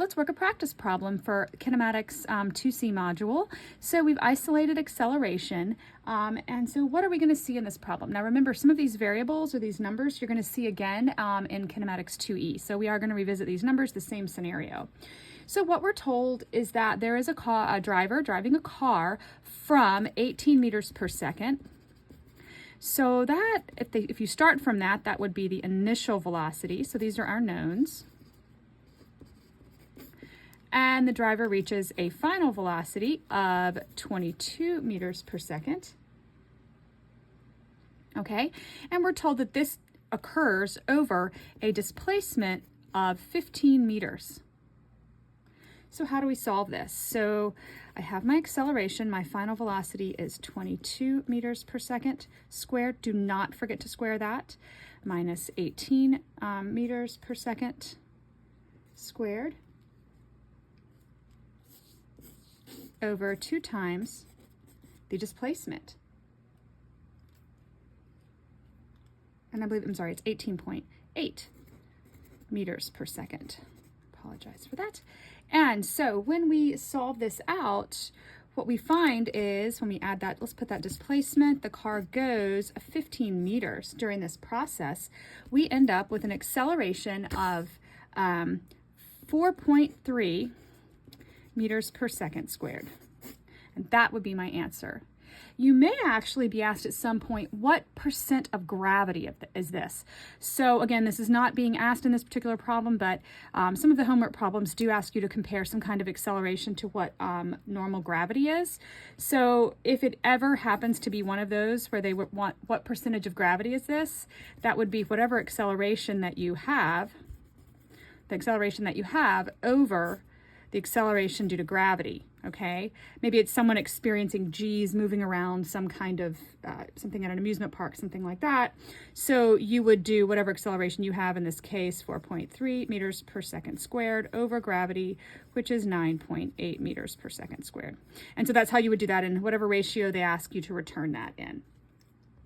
Let's work a practice problem for kinematics 2C module. So we've isolated acceleration. And so what are we going to see in this problem? Now remember, some of these variables or these numbers you're going to see again in kinematics 2E. So we are going to revisit these numbers, the same scenario. So what we're told is that there is a driver driving a car from 18 meters per second. So that, if you start from that, that would be the initial velocity. So these are our knowns. And the driver reaches a final velocity of 22 meters per second. Okay, and we're told that this occurs over a displacement of 15 meters. So how do we solve this? So I have my acceleration, my final velocity is 22 meters per second squared. Do not forget to square that. Minus 18 meters per second squared over 2 times the displacement. And I believe, I'm sorry, it's 18.8 meters per second. Apologize for that. And so when we solve this out, what we find is when we add that, let's put that displacement, the car goes 15 meters during this process. We end up with an acceleration of 4.3 meters per second squared. And that would be my answer. You may actually be asked at some point, what percent of gravity is this? So again, this is not being asked in this particular problem, but some of the homework problems do ask you to compare some kind of acceleration to what normal gravity is. So if it ever happens to be one of those where they would want what percentage of gravity is this, that would be whatever acceleration that you have, the acceleration that you have over the acceleration due to gravity, okay? Maybe it's someone experiencing G's moving around some kind of, something at an amusement park, something like that. So you would do whatever acceleration you have, in this case, 4.3 meters per second squared over gravity, which is 9.8 meters per second squared. And so that's how you would do that in whatever ratio they ask you to return that in.